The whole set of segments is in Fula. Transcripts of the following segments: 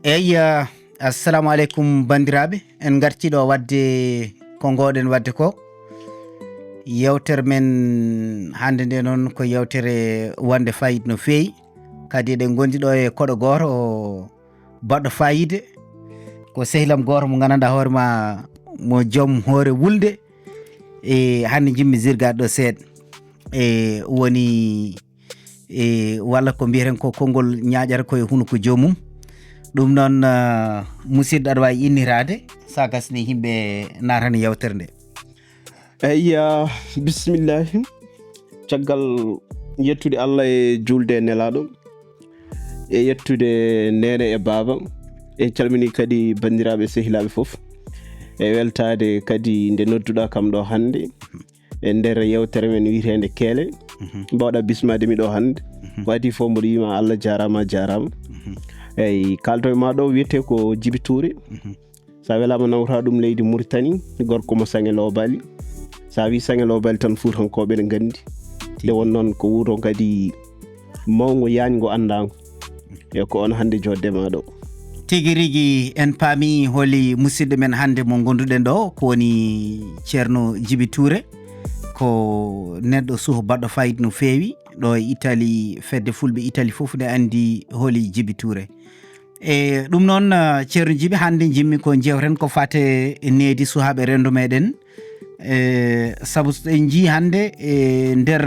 eyi assalamu aleykum bandiraɓe, en gartiɗo wadde ko gowɗen wadde ko yewtere men hande nde noon ko yewtere wonde fayida no feewi, kadi eɗen gondiɗo e koɗo goto baɗɗo fayide ko sehlam goto mo gandanɗa hoorema mo joom hoore wulde e hande jimmi zirgaɗo ɗo seeɗa e woni walla ko mbiyeten ko konngol ñaƴata koye hunuko joomum. ɗum noon musidɗo aɗa wawi innirade sa gasni yimɓe natani yewtere nde. eyi bisimillahi, caggal yettude Allah e julde e nelaɗo e yettude nene e baba en calmini kadi bandiraɓe sehilaɓe foof e weltade kadi nde nodduɗa kam ɗo hande e nder yewtere men witende keele mbawɗa bismade mi ɗo hande wadi fof mboɗo wima Allah jarama eyyi kalto e ma ɗo wiyete ko Djiby Toure sa welama nawta ɗum leydi Mauritanie gorko mo Sange Lobali. sa wi Sange Lobali tan Fuutankoɓe ne gandi nde won noon ko wuuro kadi mawgo yañgo andago e ko on hande joddema ɗo. Tigi rigui en paami holi musidɗo men hande mo gonduɗen ɗo ko woni ceerno Djiby Toure ko neɗɗo suuho baɗɗo fayida no feewi ɗo e Italie, fedde fulɓe Italie foof ne andi holi Djiby Toure. e ɗum noon ceerno Djiby hande jimmi ko jewten ko fate nehdi suhaɓe renndo meɗen saabu en jii hande e nder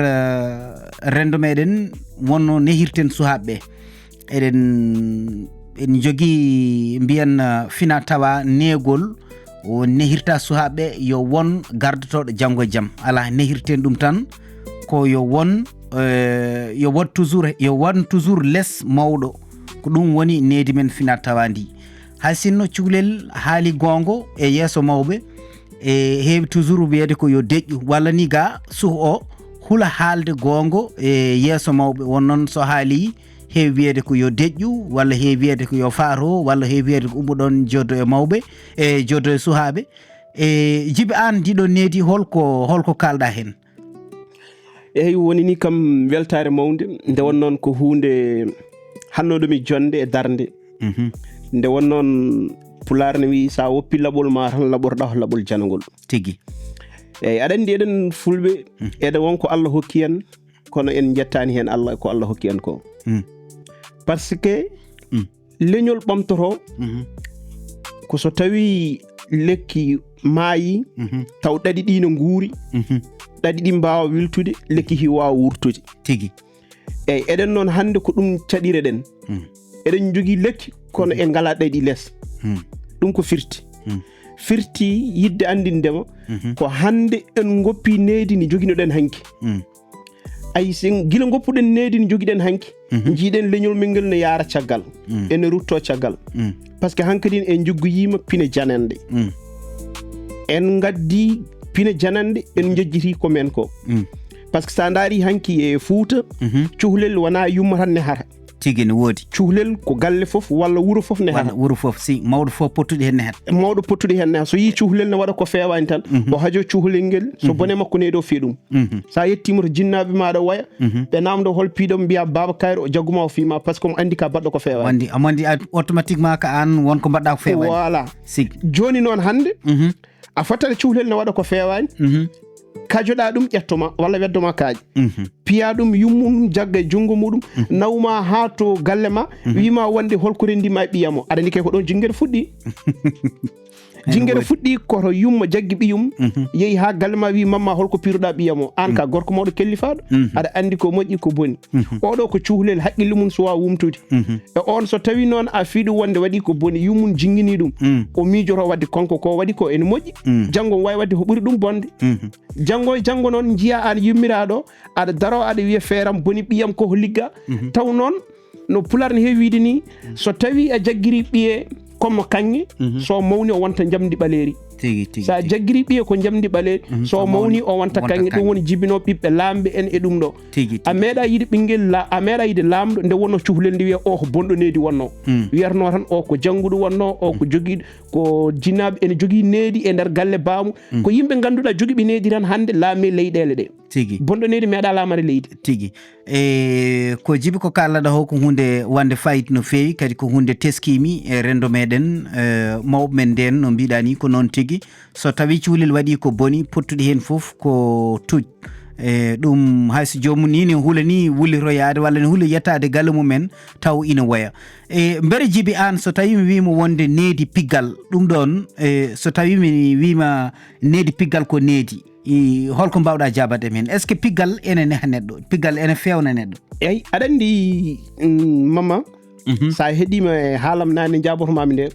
renndo meɗen wonno nehirten suhaɓeɓe en jogui mbiyen FINAATAWA negol o nehirta suhaɓeɓe yo won gardotoɗo janggo e jaam, ala nehirten ɗum tan ko yo won yo won toujours less mawɗo ko ɗum woni nehdi men FINAATAWA ndi. hay sinno cukalel haali gongo e yesso mawɓe e heewi toujours wiyede ko yo deƴƴu walla ni ga suuh o hula haalde gongo e yesso mawɓe, won noon so haali heewi wiyede ko yo deƴƴu walla heewi wiyede ko yo faato walla heewi wiyede ko ummoɗon joddo e mawɓe e joddo e suhaɓe. e Djiby an ndiɗo nehdi holko kalɗa hen? eyyi woni ni kam weltare mawde nde won noon ko hunde hannoɗomi jonde e darde nde won noon Pulaar ne wi sa woppi laɓol ma tan laɓorɗa ko laɓol janagol tigui. eyyi aɗa andi eɗen fulɓe eɗen wonko Allah hokki en kono en jettani hen Allah ko Allah hokki en ko par ce que leñol ɓamtoto ko so tawi lekki maayi taw ɗaɗi ɗi no guuri ɗaɗi ɗi mbawa wiltude lekki hi wawa wurtude tigui. eyyi eɗen noon hande ko ɗum caɗireɗen eɗen jogui lekki kono en ngala ɗaɗi less ɗum ko firti yidde andindema ko hande en goppi nehdi ni joguinoɗen hanki ay sen gila goppuɗen nehdi ni joguiɗen hanki jiiɗen leñol men ngel ne yaara caggal ene rutto caggal par ce que hankkadin en joggoyima pine janande en gaddi pine janande en jejjiti ko men ko par ce que sa daari hanki e Fouta cuhlel wona yumma tan nehata tigui ne woodi cuhlel ko galle foof walla wuuro foof nehata wuuro foof si mawɗo foof pottuɗi hen nehata mawɗo pottuɗi hen nehata so yi cuhlel ne waɗa ko fewani tan o haajo cuhlel ngel so bone makko neeɗo fi ɗum sa yettima to jinnaɓe maɗa waya ɓe namdo hol piɗom mbiya baba kayre o jagguma o fima par ce que mo andi ka baɗɗo ko fewani amo andi automatiquement ka an wonko mbaɗɗa ko fewani voilà sigi joni noon hande a fattata cuhlel ne waɗa ko fewani kajoɗa ɗum ƴettoma walla weddoma kaaji piya ɗum yummum jagga e junggo muɗum nawma ha to galle ma wima wonde holko rendima e ɓiyamo aɗa andi kay ko ɗon jinguere fuɗɗi jinguere fuɗɗi koto yumma jaggi ɓiyum yeehi ha galle ma wi mamma holko piruɗa ɓiyamo an ka gorko mawɗo kellifaɗo aɗa andi ko moƴƴi ko boni oɗo ko cuhlel haqqille mum so wawa wumtude e on so tawi noon a fiiɗum wonde waɗi ko boni yummum jingini ɗum o miijoto wadde konko ko waɗi ko ene moƴƴi janggo wawi wadde ko ɓuuri ɗum bonde janggo noon jiiya an yummiraɗo aɗa daro aɗa wiya feeram boni ɓiyam koko ligga taw noon no Pulaar ne heewi wiide ni so tawi a jaggiri ɓiye comme kanŋe so mawni o wonta jamdi ɓaleri sa jaggiri ɓiye ko jamdi ɓale so mawni o wonta kanŋe ɗum woni jibino ɓiɓɓe lamɓe en e ɗum ɗo a meeɗa yiide ɓinguel a meeɗa yiide lamɗo nde wonno cuhlel ndi wiya o ko bonɗo nedi wonno wiyatno tan o ko jangguɗo wonno o ko jogui ko jinnaɓe ene jogui needi e nder galle baamu ko yimɓe ganduɗa joguiɓe needi tan hande laami leyɗele ɗe bonɗo nedi meeɗa lamare leydi tigi ko jibi ko kallaɗa ho ko hunde wande fayit no fewi kadi ko hunde teskimi e rendo meɗen mawɓe men nden no mbiɗa ni ko noon tigi so tawi cuhlel waɗi ko boni pottuɗi hen foof ko tuj ɗum hayso jomum ni ne huula ni wullitoyade walla ne huula yettade galle mumen taw ina waya mbere jibi an so tawi mi wima wonde nehdi piggal ɗum ɗon so tawi mi wima nehdi piggal ko nehdi holko mbawɗa jabade men est ce que piggal ene neha neɗɗo piggal ene fewna neɗɗo eyyi aɗa andi mama sa heeɗima e haalam nane jabotomami nde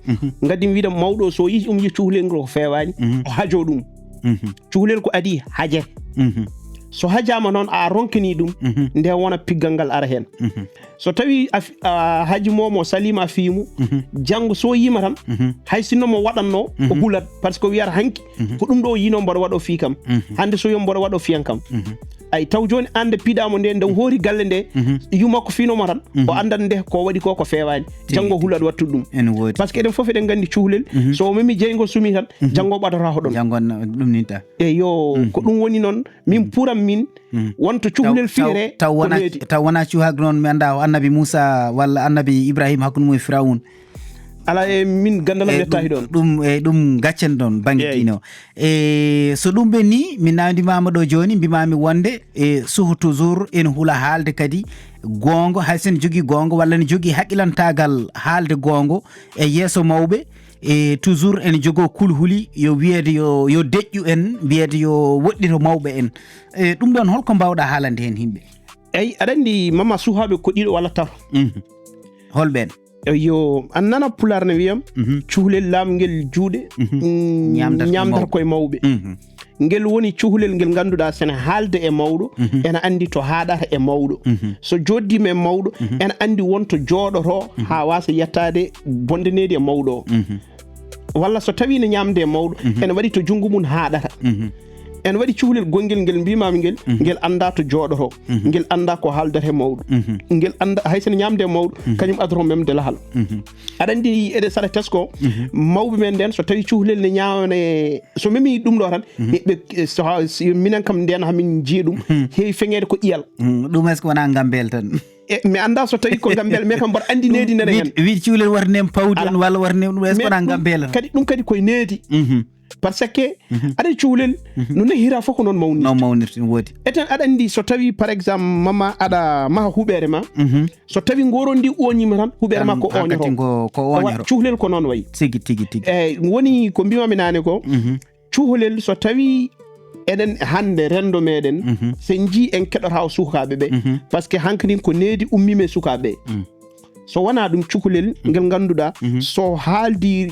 gadimi wiide mawɗo so yi yi cuhlel ngol ko fewani o haajo ɗum cuhlel ko adi haaje so hajama noon a ronkini ɗum nde wona piggal ngal ara hen so tawi a haji momo salima fiimu janggo so yima tan hay sinno mo waɗanno o hulat par ce que wiyata hanki ko ɗum ɗo yino mboɗo waɗo fi kam hande so yo mboɗo waɗo fiyan kam ay taw joni ande piɗamo nde nde hoori galle nde yumakko finoma tan o andat nde ko waɗi ko fewani janggo hulat wattude ɗum par ce que eɗen foof eɗen gandi cuhlel so mimi jeygo sumi tan janggo ɓadata ko ɗon janggo ɗum ninta e yo ko ɗum woni noon min puram min wonto cuhlel fiire taw wona cuhak noon mi anda o annabi Moussa walla annabi Ibrahima hakkude mum e Firawun ala e min gandalam yettahi ɗon ɗum gaccen ɗon banggue dino so ɗum ɓe ni mi namdimama ɗo joni mbimami wonde suhu toujours ene huula haalde kadi gongo hay sen jogui gongo walla ne jogui haqqilantagal haalde gongo e yeeso mawɓe toujours ene jogo kulhuli yo wiyede yo deƴƴu en wiyede yo woɗɗito mawɓe en ɗum ɗon holko mbawɗa haalande hen himɓe eyyi aɗa andi mama suhaɓe ko ɗiɗo walla taw holɓen yo an nana pular ne wiyam cuhlel lamgel juuɗe ñamdata koye mawɓe ngel woni cuhlel ngel ganduɗa sene haalde e mawɗo ene andi to haɗata e mawɗo so joddima e mawɗo ene andi wonto jooɗoto ha wasa yettade bonde nedi e mawɗo o walla so tawi ne ñamde e mawɗo ene waɗi to junggo mum haɗata en waɗi cuhlel gonngel ngel mbimami ngel anda to jooɗoto ngel anda ko haaldata e mawɗo ngel anda hay sene ñamde e mawɗo kañum adoro memde lahal aɗa andi eɗe saɗa tesko mawɓe men nden so tawi cuhlel ne ñamane so memi ɗum ɗo tan ɓe minen kam nden hamin jiiya ɗum heewi feŋede ko ƴiyal ɗum est ce que wona gambel tan mi anda so tawi ko gambel mais kam mbaɗa andi needi nene hen wiide cuhlel warnem pawdi on walla warnem ɗum est ce que wona gambel kadi ɗum kadi koye needi par ce que aɗa cuhlel no nehira fof ko noon mawnirta woodi eten aɗa andi so tawi par exemple mama aɗa maha huɓere ma so tawi ngoro ndi oñima tan huɓere ma ko oñoro cuhlel ko noon wayi tigi eyyi woni ko mbimami nane ko cuhlel so tawi eɗen hande rendo meɗen sen ji en keɗota sukaɓe ɓe par ce que hankkadin ko needi ummime sukaɓe so wona ɗum cuhlel ngel ganduɗa so haaldi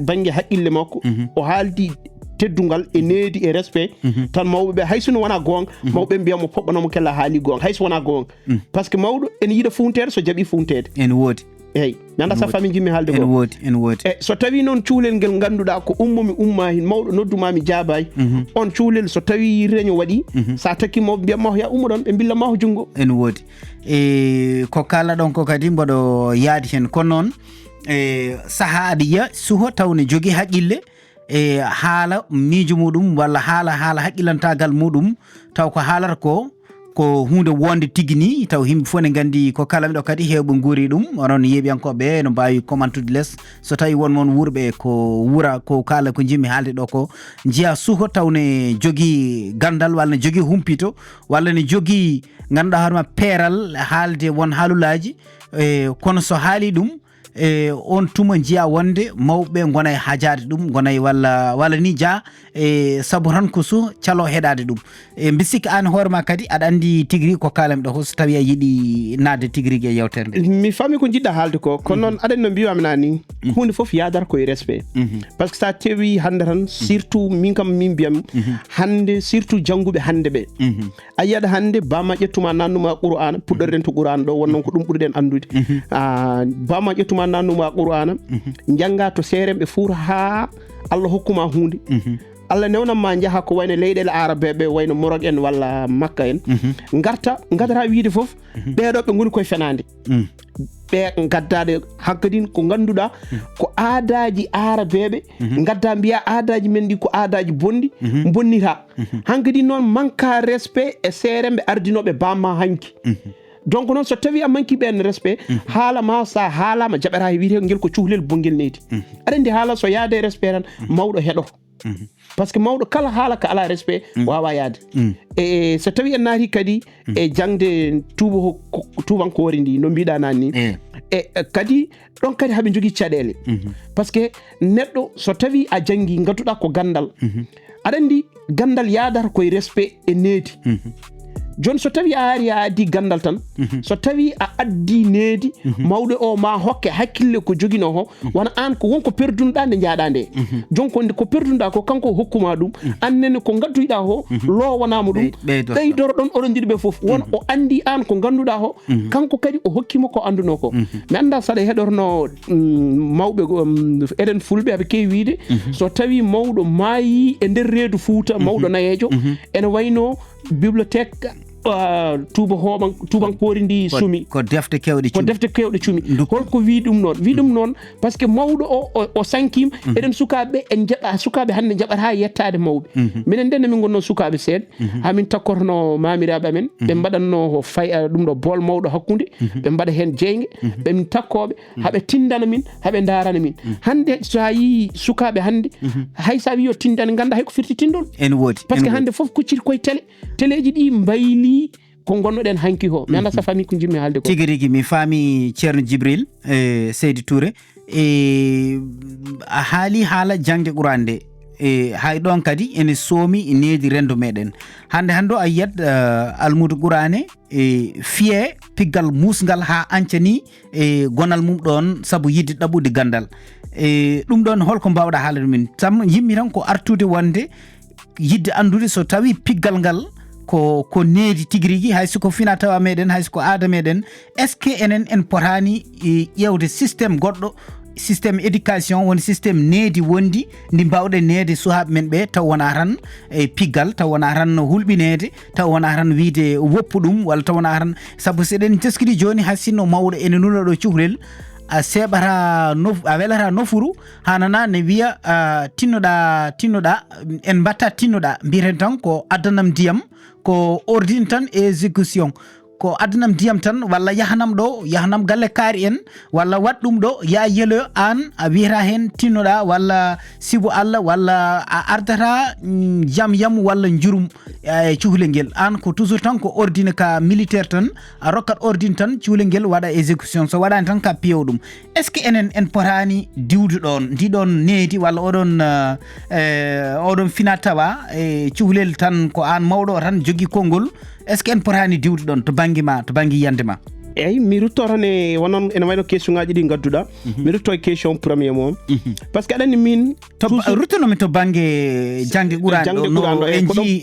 banggue haqqille makko o haaldi teddungal e needi e respect tan mawɓeɓe hay sono wona gonga mawɓe mbiyamo poɓɓanamo kella haali gonga hayso wona gonga par ce que mawɗo ene yiiɗa funtede so jaaɓi funtede ene woodi eyyi mi anda sa famille jimmi haalde ene woodi e so tawi noon cuhlel ngel ganduɗa ko ummomi umma hin mawɗo noddumami jaabayi on cuhlel so tawi réunion waɗi sa takki mawɓe mbiyatma ya ummo ɗon ɓe billama ho junggo ene woodi ko kala ɗon ko kadi mboɗo yaadi hen kono noon saaha aɗa yiya suho tawne jogui haqqille haala miijo muɗum walla haala haqqilantagal muɗum taw ko haalata ko hunde wonde tigui ni taw yimɓe fof ne gandi ko kalami ɗo kadi hewɓe guuri ɗum onon yeeɓiyankoɓe no mbawi commentude less so tawi won moon wurɓe ko wura ko kala ko jimmi haalde ɗo ko jiya suho tawne jogui gandal walla ne jogui humpito walla ne jogui ganduɗa hoorema peeral haalde won haalulaji kono so haali ɗum on tuma jiya wonde mawɓe gona e hajade ɗum gona e walla ni dia saabu tan ko so calo heɗade ɗum bisikki an hoorema kadi aɗa andi tigui ko kalami ɗo so tawi a yiiɗi nadde tigui e yewtere nde mi fami ko jiɗɗa haalde ko kono noon aɗa no mbiwami nani hunde foof yadata koye respect par ce que sa tewi hande tan surtout min kam min mbiyam hande surtout jangguɓe hande ɓe a yiyat hande bama ƴettuma nannuma qur'ana puɗɗorɗen to qur'ana ɗo wonnon ko ɗum ɓurɗen andude bama ƴettuma nannuma qur'ana janga to serembe fur ha Allah hokkuma hunde Allah newnan ma jaha ko wayno leydel arabeɓe wayno morog en walla makka en gadata wiide fof ɓeɗo ɓe goni koye fenade ɓe gaddade hankkadin ko ganduɗa ko aadaji arabeɓe gadda mbiya aadaji men ɗi ko aadaji bonɗi bonnita hankkadi noon manque respect e seremɓe ardinoɓe bamma hanki donc noon so tawi a manki ɓen respect haala ma sa haalama jaɓata wiite ngel ko cuhlel bongel neydi aɗa andi haala so yaade respect tan mawɗo heɗo par ce que mawɗo kala haala ka ala respect wawa yaade e so tawi en naati kadi e jangde tubankore ndi no mbiɗa nani ni e kadi ɗon kadi haɓe jogui caɗele par ce que neɗɗo so tawi a jangi gadduɗa ko gandal aɗa andi gandal yadata koye respect e needi joni so tawi a ari a addi gandal tan so tawi a addi needi mawɗo o ma hokke hakkille ko jogino ho wona an ko wonko perdunoɗa nde jaaɗa nde jonko ko perdunoɗa ko kanko hokkuma ɗum annene ko gadduɗa ho lowanama ɗum ɓeydoro ɗon oɗon jiɗi ɓe foof won o andi an ko ganduɗa ho kanko kadi o hokkima ko anduno ko mi anda saɗa heɗorno mawɓe eɗen fulɓe aɓe kewi wiide so tawi mawɗo maayi e nder reedu Fouta mawɗo nayejo ene wayno bibliothèque tubankori ndi sumi ko defte kewɗe cumi holko wi ɗum noon par ce que mawɗo o sankim eɗen sukaɓe en jaɓa sukaɓe hande jaɓata yettade mawɓe minen ndenne min gonno sukaɓe seeɗa hamin takkorno mamiraɓe amen ɓe mbaɗanno ɗum ɗo bol mawɗo hakkude ɓe mbaɗa hen jeyge ɓemin takkoɓe haɓe tindana min haɓe darana min hande so a yi sukaɓe hande hay sa wi yo tindane ganda hay ko firti tindol en woodi par ce que hande foof kucciri koye téléji ɗi mbayli ko gonnoɗen hanki ho mi anda sa fami ko jimmi haalde ko tigi rigui mi faami ceerno Djibril Seydou Touré a haali haala jangde Qur'an nde hay ɗon kadi ene soomi needi renndo meɗen hande a yiyat almudo Qur'ane fiye piggal musgal ha ancani gonal mum ɗon saabu yidde ɗaɓɓude gandal ɗum ɗon holko mbawɗa haalade min tam yimmi tan ko artude wonde yidde andude so tawi piggal ngal ko needi tigirigi hay siko finatawa meɗen hay siko aada meɗen est ce que enen en potani ƴewde systéme goɗɗo systéme éducation woni systéme needi wondi ndi mbawɗe neede suhaɓe men ɓe taw wona tan piggal taw wona tan hulɓinede taw wona tan wiide woppu ɗum walla taw wona tan saabu seɗen teskidi joni hay sinno mawɗo ene nuna ɗo cuhlel a seɓata a welata nofuru hanana ne wiya tinnoɗa en mbatta tinnoɗa mbiyeten tan ko addanam ndiyam ko ordine tan exécution ko addanam ndiyam tan walla yahanam galle kaari en walla wat ɗum ɗo ya yeloyo an a wiyata hen tinnoɗa walla sibo Allah walla a ardata yam walla jurum e cuhlel ngel an ko toujours tan ko ordine ka militaire tan a rokkat ordine tan cuhlel ngel waɗa exécution so waɗani tan ka piyow ɗum est ce que enen en potani diwde ɗon ndiɗon needi walla oɗon finatawa cuhlel tan ko an mawɗo tan jogui konngol est ce que en potani diwde ɗon to banggue yiyande ma eyyi mi rutto tan wonon ene wayno question ngaji ɗi gadduɗa mi rutto e question premier moom par ce que aɗanni min ruttonomi to banggue jangde Qur'an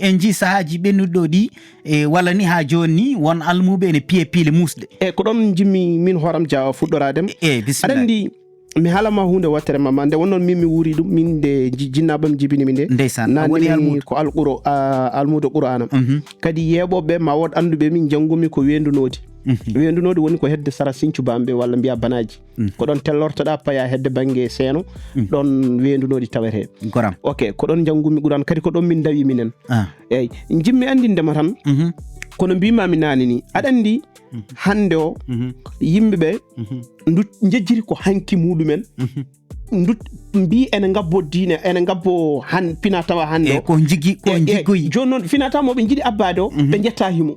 en ji sahaji ɓennuɗi ɗo ɗi walla ni ha joni ni won almuɓe ene piile muusɗe eyyi ko ɗon jimmi min hooram Dia fuɗɗoradema bisimilla aɗa andi mi haalama hunde wattere mama nde wonnoon min mi wuuri ɗum min nde jinnaɓam jibinimi nde ndeysan nani ko almudo Qur'ana kadi yeeɓoɓe ma wod anduɓe min janggumi ko wendunode wendunode woni ko hedde sara Sinthiou bamɓe walla mbiya banaji ko ɗon tellortoɗa paya hedde banggue seeno ɗon wendunode tawete goram ok ko ɗon janggumi Qur'an kadi ko ɗon min dawi minen eyyi jimmi andindema tan kono mbimami nani ni aɗa andi hande o yimɓeɓe jejjiri ko hanki muɗumen mbi ene gabbo diine ene gabbo finatawa hande o ko jiggoyi joni noon finatawa moɓe jiiɗi abbade o ɓe jetta himo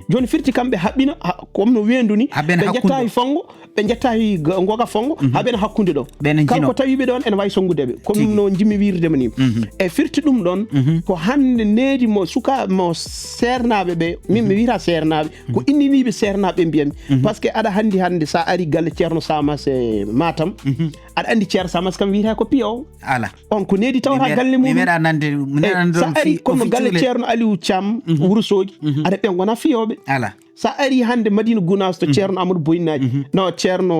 joni firti kamɓe haɓɓina comme no wendu ni ɓe jettahi fango ɓe jettahi goga fango haɓene hakkude ɗo kala ko tawiɓe ɗon ene wawi songudeɓe comme no jimmi wirdema ni e firti ɗum ɗon ko hande needi mo suka mo sernaɓe ɓe min mi wiyata sernaɓe ko inniniɓe sernaɓe mbiyami par ce que aɗa hande sa ari galle ceerno Samas e Matam aɗa andi ceerno Samas kam wiyata ko piyo ala on ko needi tawata galle mum sa ari kono galle ceerno Aliou Thiam Wourossogui aɗa ɓen gona fiyoɓe ala sa ari hande Madina Gounass to ceerno Amadou Boyinaji no ceerno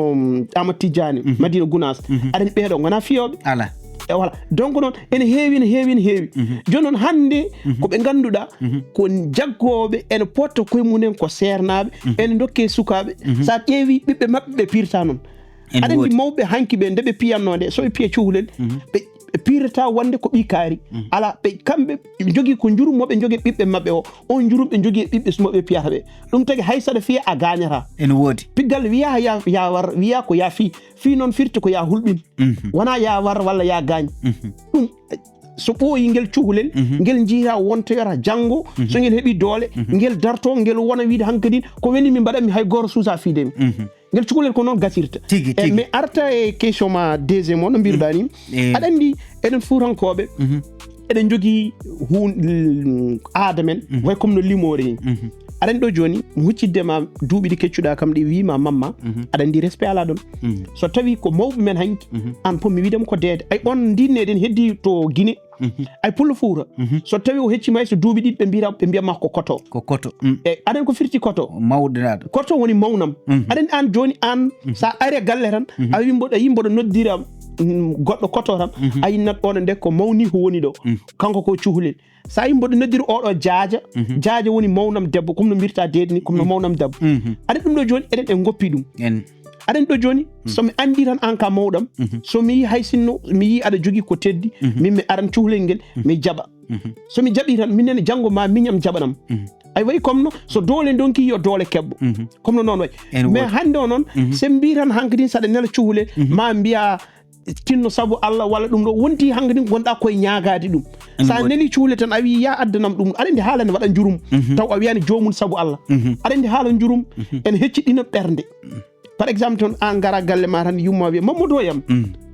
Amadou Tidiane Madina Gounass aɗa ɓeeɗo gona fiyoɓe ala voilà donc noon ene heewi joni noon hande ko ɓe ganduɗa ko jaggoɓe ene potta koye mumen ko sernaɓe ene dokke sukaɓe sa ƴeewi ɓiɓɓe mabɓe ɓe pirta noon aɗa andi mawɓe hanki ɓe nde ɓe piyanno nde soɓe piya cuhlel ɓe pirata wonde ko ɓi kaari ala ɓe kamɓe jogui ko jurum moɓe jogui ɓiɓɓe mabɓe o on jurum ɓe jogui ɓiɓɓe sumoɓe piyata ɓe ɗum tagi hay saɗa fiya a gañata ene woodi piggal wiya ya war wiya ko ya fi noon firti ko ya hulɓin wona ya war walla ya gañ ɗum so ɓooyi ngel cuhlel ngel jiira wontoyata janggo so ngel heeɓi doole ngel darto ngel wona wiide hankkadin ko weni min mbaɗanmi hay goto suusa fiidemi ngel cukalel ko noon gasirta mais arta e question ma deuxiéme o no mbiruɗa ni aɗa andi eɗen fuurankoɓe eɗen jogui aada men way comme no limore ni aɗa andi ɗo joni mi hucciddema duuɓi ɗi keccuɗa kam ɗi wima mamma aɗa andi respect ala ɗon so tawi ko mawɓe men hanki an po mi wiidema ko deede ay on ndinneɗen heddi to Guinée ay Pullo Fuuta so tawi o heccima hay so duuɓi ɗiɗi ɓe mbiyatma ko koto e aɗen ko firti koto mawɗinaɗo koto woni mawnam aɗen an joni an sa ari e galle tan a wi mboɗo noddira goɗɗo koto tan a yinnat oɗo nde ko mawni ko woni ɗo kanko ko cuhlel sa yi mboɗo noddiri oɗo jaaja woni mawnam debbo comme no mbirta deedi ni comme no mawnam debbo aɗen ɗum ɗo joni eɗen e goppi ɗum aɗen ɗo joni somi andi tan an ka mawɗam somi yi hay sinno mi yi aɗa jogui ko teddi min mi aran cuhlel ngel mi jaɓa somi jaɓi tan minenne janggo ma miñam jaɓanam ay way comme no so doole donki yo doole kebbo comme no noon way mais hande o noon se mbi tan hankkadin saɗa nela cuhlel ma mbiya tinno saabu Allah walla ɗum ɗo wonti hankkadin gonɗa koye ñagade ɗum sa neli cuhlel tan a wi ya addanam ɗum aɗa andi haala ne waɗa jurum taw a wiyani jomum saabu Allah aɗa andi haala jurum ene hecciɗina ɓerde par exemple toon an gara galle ma tan yumma wiya Mamadou yam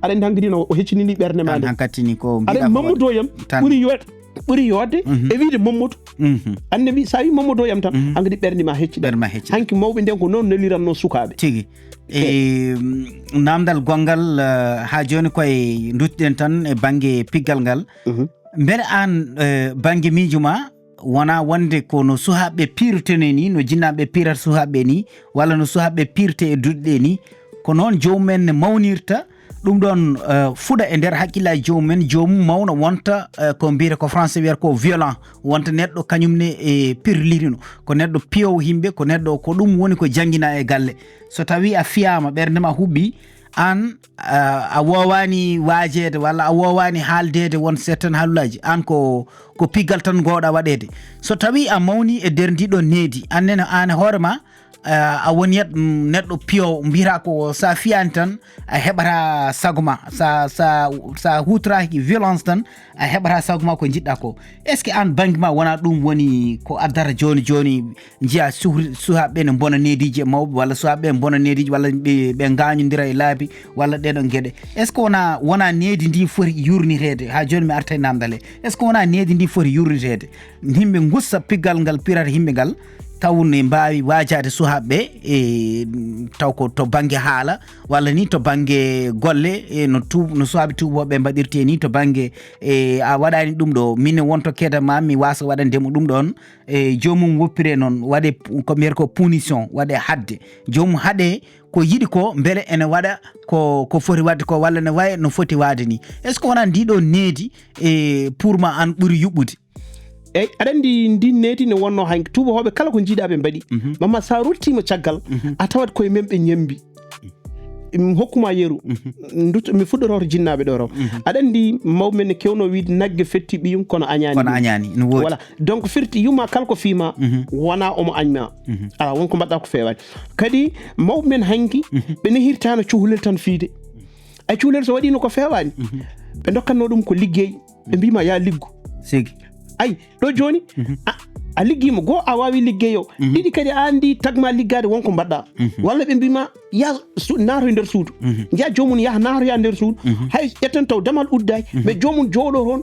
aɗa andi hankkadin o heccinini ɓerde ma aɗa Mamadou yam ɓuuri yodde e wiide Mamadou annabi sa wi Mamadou yam tan hankkadi ɓerde ma hecciɗa hanki mawɓe nden ko noon neliranno sukaɓe tigi namdal gongal ha joni koye dutɗen tan e banggue piggal ngal beele an banggue miijo ma wona wonde ko no suhaɓe pirtene ni no jinnaɓe pirata suhaɓe ni walla no suhaɓe pirte e duɗɗe ni ko noon jomumen ne mawnirta ɗum ɗon fuɗa e nder hakkillaji jomumen jomum mawna wonta ko mbiyata ko français wiyata ko violent wonta neɗɗo kañumne e pirlirino ko neɗɗo piyowo yimɓe ko neɗɗo ko ɗum woni ko jangguina e galle so tawi a fiyama ɓerdema huɓɓi an a wowani waajede walla a wowani haaldede won certaine haalullaji an ko piggal tan gowɗa waɗede so tawi a mawni e nder ndiɗo needi annene an hoorema a woni neɗɗo piyowo mbiyata ko sa fiyani tan a heɓata sago ma sa hutoraki violence tan a heɓata sago ma ko jiɗɗa ko est ce que an banggue ma wona ɗum woni ko addata joni jiiya suhaɓe ne bona nediji e mawɓe walla suhaɓe ne bona nediji walla ɓe gañodira e laabi walla ɗeɗon gueɗe est ce que wona nedi ndi foti yurnitede ha joni mi arta e namdal est ce que wona nedi ndi foti yurnitede yimɓe gussa piggal ngal pirata yimɓe ngal taw ne mbawi wajade suhaɓe e taw ko to banggue haala walla ni to banggue golle no suhaɓe tuboɓe mbaɗirte ni to banggue a waɗani ɗum ɗo min wonto kedama mi wasa waɗandemo ɗum ɗon jomum woppire noon waɗe ko mbiyata ko punition waɗe hadde jomum haaɗe ko yiɗi ko beele ene waɗa ko foti wadde ko walla ne waye no foti wade ni est ce que wona ndiɗo needi pour ma an ɓuuri yuɓɓude eyyi aɗa andi ndi needi ne wonno hanki tubakoɓe kala ko jiiɗa ɓe mbaɗi mamma sa ruttima caggal a tawat koye men ɓe ñambi mi hokkuma yeru mi fuɗɗoto to jinnaɓe ɗo raw aɗa andi mawɓe ne kewno wiide naggue fetti ɓiyum kono añani voilà donc firti yumma kala ko fiima wona omo añma ala wonko mbaɗɗa ko fewani kadi mawɓe men hanki ɓe nehirtano cuhlel tan fiide ay cuhlel so waɗino ko fewani ɓe dokkanno ɗum ko liggey ɓe mbima ya liggo sigi ay ɗo joni a liggima goo a wawi liggeyo ɗiɗi kadi a andi tagma liggade wonko mbaɗɗa walla ɓe mbima ya naaro e nder suudu jiya jomum yaha naoroya nder suudu hay ƴetten taw damal udday mais jomum jooɗo toon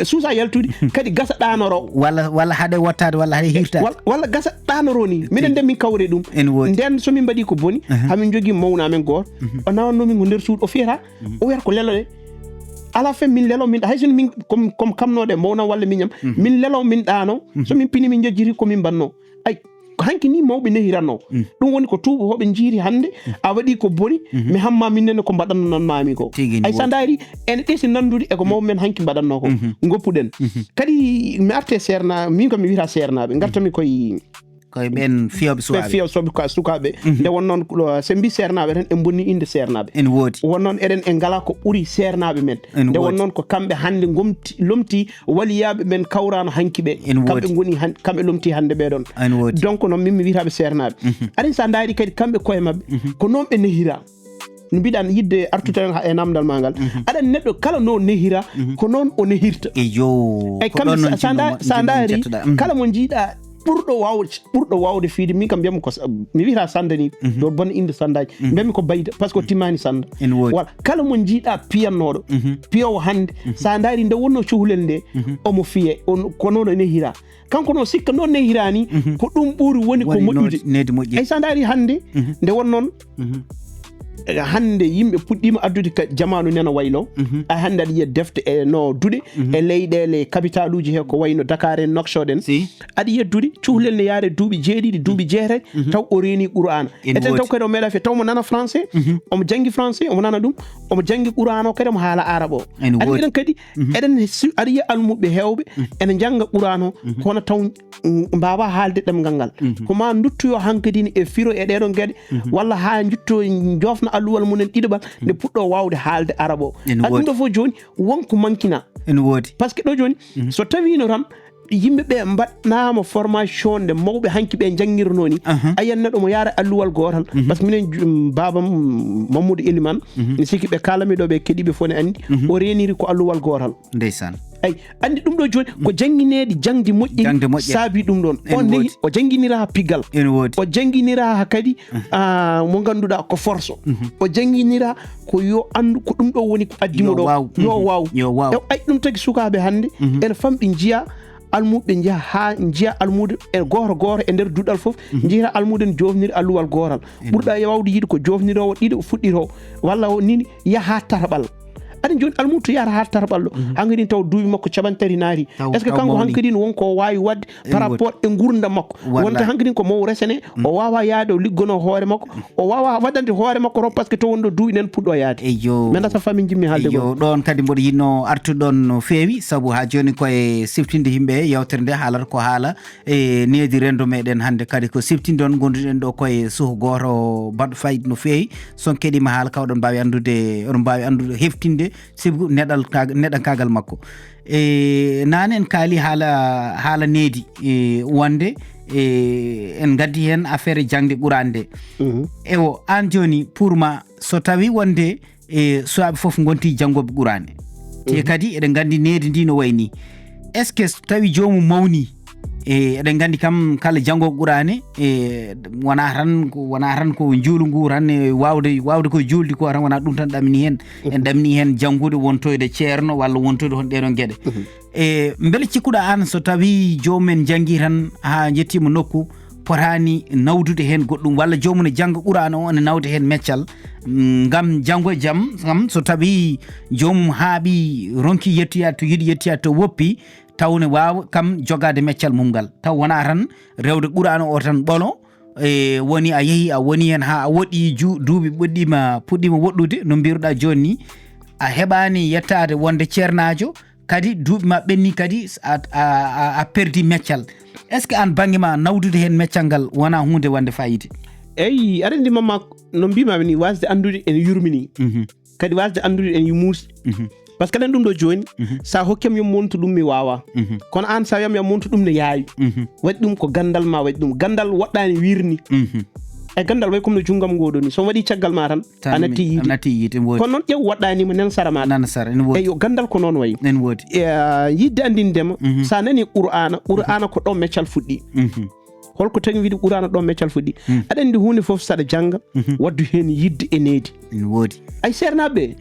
suusa yaltude kadi gasa ɗanoro walla haɗe wottade walla haɗe hirtade walla gasa ɗanoro ni minen nde min kawre ɗum nden somin mbaɗi ko boni hamin jogui mawnamen goto o nawannomin ko nder suudu o fiyata o wiyata ko lelo ɗe à la fin min lelo min hay sono min comme kamnoɗe mawnam walla miñam min lelo min ɗano somin pini min jejjiri komin banno ay hanki ni mawɓe nehiranno ɗum woni ko tuuɓo hoɓe jiiri hannde a waɗi ko boni mi hamma minnene ko mbaɗanno nan mami ko ay sa ndaari ene ɗesi nandude eko mawɓe men hanki mbaɗanno ko goppuɗen kadi mi arte serna min kam mi wiyata sernaɓe gartami koye ɓen fiyoɓe sukaɓe nde won noon so mbi sernaɓe tan en bonni inde sernaɓe en woodi won noon eɗen en ngala ko ɓuuri sernaɓe men nde won noon ko kamɓe hannde lomti waliyaɓe men kawrano hanki ɓe kamɓe goni kamɓe lomti hannde ɓeɗon donc noon min mi wiyataɓe sernaɓe aɗen sa daari kadi kamɓe koye mabɓe ko noon ɓe nehira no mbiɗan yidde artude e namdal ma ngal aɗan neɗɗo kala no nehira ko noon o nehirta eyi kamɓe sa daari kala mo jiiɗa ɓurɗo wawde fiide min kam mbiyami ko mi wiyata sanda ni ɗo bonne inde sandaji mbiyami ko bayda par ce que o timmani sanda voilà kala mo jiiɗa piyannoɗo piyowo hannde sa daari nde wonno cuhlel nde omo fiye ko noon o nehira kanko noon sikka noon nehirani ko ɗum ɓuuri woni ko moƴƴude ay sa daari hannde nde won noon hannde yimɓe puɗɗima addude ka jamanu nena waylo a hannde aɗa yiya defte e no duɗe e leyɗele capital uji he ko wayno Dakar en Nouakchott en aɗa yiya duɗe cuhlel ne yaare duuɓi 7 duuɓi 9 taw o reeni Qur'ana eten taw kadi o meeɗa fe taw mo nana français omo jangi français omo nana ɗum omo jangi Qur'ana o kadi omo haala arabe o aɗa eɗen kadi eɗen aɗa yiya almuɓe hewɓe ene janga Qur'ana o kono taw mbawa haalde ɗemgal ngal koma duttoyo hankkadine e firo e ɗeɗon gueɗe walla ha jutto jofna alluwal munen ɗiɗoɓal nde puɗɗo wawde haalde arabe o ɗum ɗo fof joni wonko mankina ene woodi par ce que ɗo joni so tawino tan yimɓeɓe mbaɗnama formation nde mawɓe hanki ɓe janguirno ni ayan neɗɗo mo yaara alluwal gotal par ce que minen babam Mamadou Elimane ne sikki ɓe kalamiɗo ɓe keeɗiɓe fof ne andi o reniri ko alluwal gotal ndeysan ay andi ɗum ɗo joni ko janguinede jangdi moƴƴi saabi ɗum ɗon on nehi o janguinira piggal o janguinira kadi mo ganduɗa ko force o janguinira ko yo andu ko ɗum ɗo woni ko addimo ɗo yo waw ay ɗum tagi sukaɓe hannde ene famɗi jiya almuɓe jiya ha jiya almude e goto e nder duɗal foof jiira almude ne jofniri alluwal gotal ɓurɗa wawde yiide ko jofnirowo ɗiɗo o fuɗɗito walla nini yaha tarɓal aɗa joni almudo to yahata ha tarɓal ɗo hankkadin taw duuɓi makko caɓantari naari est ce que kanko hankkadin wonko wawi wadde par rapport e gurdam makko wonta hankkadin ko mow resene o wawa yaade o liggono hoore makko o wawa waɗande hoore makko ro par ce que to wonɗo duuɓi nen puɗɗo yaade mi anda so famille jimmi haalde go ɗon kadi mboɗo yinno artuɗon no feewi saabu ha joni koye siftinde yimɓe yewtere nde haalata ko haala e nehdi renndo meɗen hannde kadi ko siftinde on gonduɗen ɗo koye suuho goto baɗɗo fayida no feewi son keɗima haala kawɗon mbawi andude oɗon mbawi andude heftinde sibu neɗankagal makko nane en kaali haala nehdi wonde en gaddi hen affaire jangde ɓurande nde ewo an joni pour ma so tawi wonde suwaɓe foof gonti jangoɓe ɓurane te kadi eɗen gandi nehdi ndi no wayni est ce que so tawi jomum mawni eɗen gandi kam kala jangoɓe ɓurane wona tan ko juulu ngu tan wawde ko julde ko tan wona ɗum tan ɗamini hen en ɗamini hen janggude wontoyde ceerno walla wontoyde hon ɗeɗon gueɗe beele cikkuɗa an so tawi jomumen janggi tan ha jettima nokku potani nawdude hen goɗɗum walla jomum ne jangga Qur'ana o ne nawde hen meccal ngam janggo e jaam kam so tawi jomum haaɓi ronki yettoyade to yiiɗi yettoyade to woppi tawne wawa kam jogade meccal mum ngal taw wona tan rewde Qur'ana o tan ɓolo woni a yeehi a woni hen ha a woɗɗi duuɓi puɗɗima woɗɗude no mbiruɗa joni ni a heɓani yettade wonde ceernajo kadi duuɓi ma ɓenni kadi a perdi meccal est ce que an banggue ma nawdude hen meccal ngal wona hunde wonde fayida eyi aɗa andi mamma no mbimami ni wasde andude en yurmini kadi wasde andude en muusɗe par ce que ɗen ɗum ɗo joni sa hokkiyam yo montu ɗum mi wawa kono an sa wiyam yo montu ɗum ne yaawi waɗi ɗum ko gandal ma waɗi ɗum gandal woɗɗani wirni e gandal way comme no junggam ngoɗo ni so waɗi caggal ma tan a natti yiide kono noon ƴew waɗɗanima nen sara ma eyo gandal ko noon wayi yidde andindema sa nani Qur'ana ko ɗon meccal fuɗɗi holko tagi wiide Qur'ana ɗon meccal fuɗɗi aɗa andi hunde foof saɗa jangga waddu hen yidde e nehdi ay sernaɓe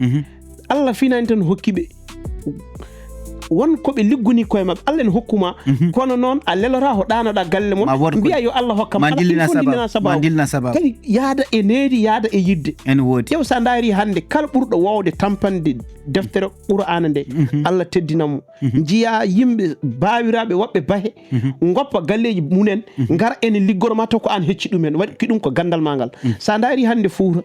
Allah finani tan hokkiɓe won ko ɓe liggoni koye maɓɓe Allah ne hokkuma kono noon a lelora ho ɗanoɗa galle mon mbiya yo Allah hokkam ma dillina sababu kadi yaada e needi yaada e yidde ƴeew sa daari hande kala ɓurɗo wawde tampande deftere Qur'ana nde Allah teddinamo jiya yimɓe bawiraɓe woɓɓe bahe goppa galleji munen gara ene liggoroma taw ko an hecci ɗumen waɗi ki ɗum ko gandal ma ngal sa daari hande Fuuta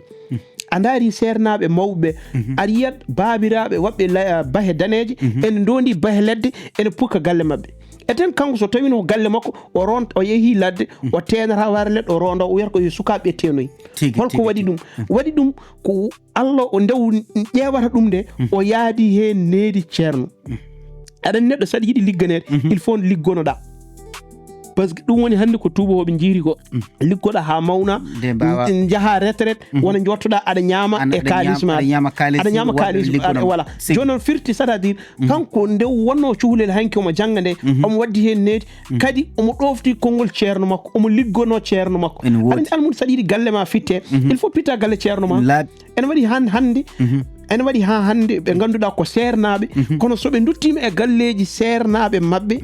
a daari sernaɓe mawɓe aɗa yiyat babiraɓe woɓɓe bahe daneje ene dondi bahe ledde ene pukka galle mabɓe eten kanko so tawino galle makko o yeehi ladde o tenata ware leɗɗe o ronda o wiyata ko yo sukaɓe tenoyi holko waɗi ɗum ko Allah o ndew ƴewata ɗum nde o yaadi hen needi ceerno aɗa neɗɗo saɗa yiɗi ligganede il faut liggonoɗa par ce que ɗum woni hannde ko tubakoɓe jiiri ko liggoɗa ha mawna jaaha retraite wona jottoɗa aɗa ñaama e kalis ma aɗa ñaama kalis voilà joni noon firti c'est à dire kanko nde wonno cuhlel hanki omo jangga nde omo waddi hen needi kadi omo ɗofti konngol ceerno makko omo liggono ceerno makko aɗa almudo saɗa yiɗi galle ma fitte il faut pitta galle ceerno ma ene waɗi hande ene waɗi ha hande ɓe ganduɗa ko sernaɓe kono soɓe duttima e galleji sernaɓe mabɓe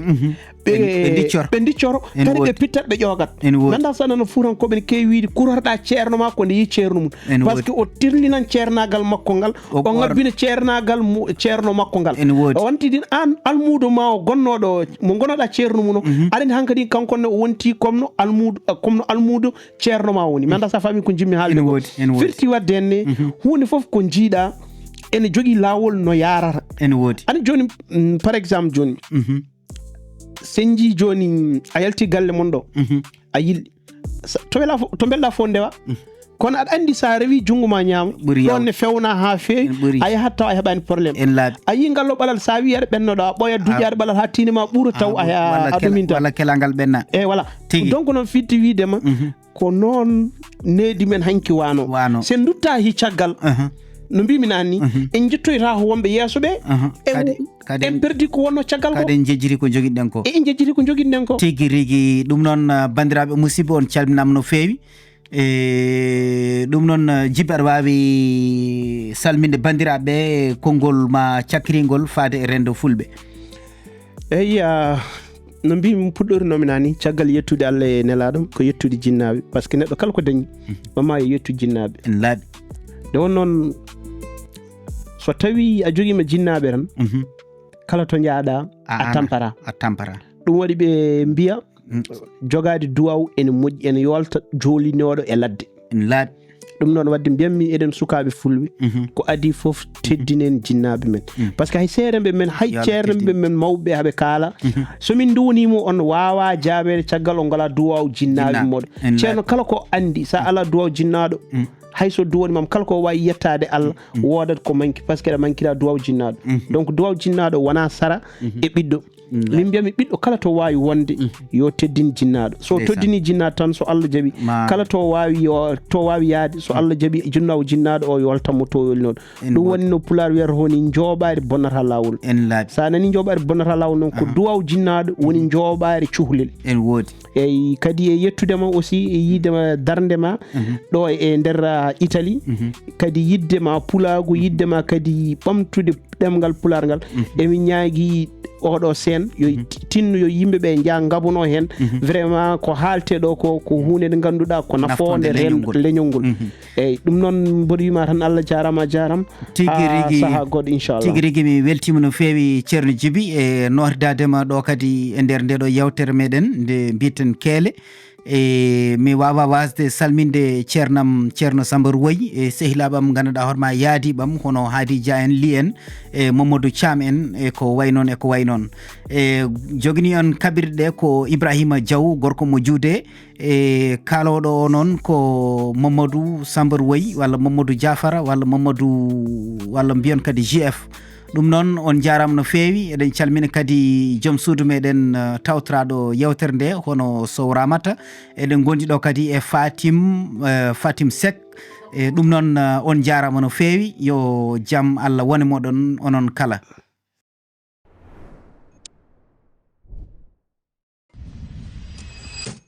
ɓe diccoro kadi ɓe pittat ɓe ƴogat ganda sanano fuurankoɓe ne kewi wiide kurorɗa ceerno ma ko nde yi ceerno mum par ce que o tirlinan ceernagal makko ngal o ngabbina ceernagal ceerno makko ngal o wantidin an almudo ma o gonnoɗo mo gonoɗa ceerno mum o aɗani hankadi kankonne o wonti comme no almudo ceerno ma woni manda sa fami ko jimmi haalde firti wadde henne hunde foof ko jiiɗa ene jogui lawol no yarata ani joni par exemple joni senji joni a yalti galle mon ɗo a yilɗi to belɗa fo ndewa kono aɗa andi sa rewi jungo ma ñaama ɗon ne fewna ha fewi a yahat taw a heɓani probléme a yi ngallo ɓalal sa wi aɗa ɓennoɗo a ɓooya duƴade ɓalal ha tinima ɓuura taw a ɗuminta walla kelangal ɓenna voilà donc noon fitti widema ko noon needi men hanki wano sen dutta hi caggal no mbimi nani en jettoyta ko wonɓe yeeso ɓe en perdi ko wonno caggal ko kadi en jejjiri ko joguiɗen ko en jejjiri ko joguiɗen ko tigui rigui ɗum noon bandiraɓe musidɓe on calminama no fewi ɗum noon Djiby aɗa wawi salminde bandiraɓe konngol ma cakkiringol faade e renndo fulɓe eyyi no mbimi puɗɗorinomi nani caggal yettude Allah e nelaɗo ko yettude jinnaɓe par ce que neɗɗo kala ko dañi mama e yettude jinnaɓe en laaɓi nde won noon so tawi a joguima jinnaɓe tan kala to jaaɗa a tampara ɗum waɗi ɓe mbiya jogade duwaw ene moƴƴi ene yolta jolinoɗo e ladde en laaɓi ɗum noon wadde mbiyatmi eɗen sukaɓe fulɓe ko adi foof teddinen jinnaɓe men par ce que hay seereɓe men hay ceernoɓe men mawɓe haɓe kaala somin duwnimo on wawa jaabede caggal o ngala duwaw jinnaɓe moɗo ceerno kala ko andi sa ala duwaw jinnaɗo hayso duwoni mam kala ko wawi yettade Allah wodat ko manki par ce que aɗa mankira duwaw jinnaɗo donc duwaw jinnaɗo wona sara e ɓiɗɗo min mbiyami ɓiɗɗo kala to wawi wonde yo teddin jinnaɗo so teddini jinnaɗo tan so Allah jaaɓi kala to wawi yaade so Allah jaaɓi jinnawo jinnaɗo o yoltanmo to yolinoɗo ɗum woni no pular wiyata honi jooɓari bonnata lawol sa nani jooɓari bonnata lawol noon ko duwaw jinnaɗo woni jooɓari cuhlel en woodi eyyi kadi e yettudema aussi e yidema darndema ɗo e nder Italie kadi yiddema pulagu yiddema kadi ɓamtude ɗemgal pular ngal emin ñaagui oɗo sen yo tinno yo yimɓeɓe jaa gabuno hen vraiment ko haalte ɗo ko hunde nde ganduɗa ko nafode leñol ngol eyyi ɗum noon mboɗo wima tan Allah jarama tigui rigui saaha goɗɗo inchallah tigui rigui mi weltima no fewi ceerno Djiby e notadadema ɗo kadi e nder nde ɗo yewtere meɗen nde mbiten keele mi wawa wasde salminde ceerno Samba Rouwoye e sehilaɓam ganduɗa hoorema yaadiɓam hono Hadi Dia en li en e Mamadou Thiam en e ko way noon e jogini on kaɓirɗe ɗe ko Ibrahima Diaw gorko mo juude e kaloɗo o noon ko Mamadou Samba Rouwoye walla Mamadou Diafara walla mbiyon kadi JF ɗum noon on jarama no fewi eɗen calmina kadi joom suudu meɗen tawtoraɗo yewtere nde hono Sow Ramata eɗen gondi ɗo kadi e Fatim Seck e ɗum noon on jarama no fewi yo jaam Allah wone moɗon onon kala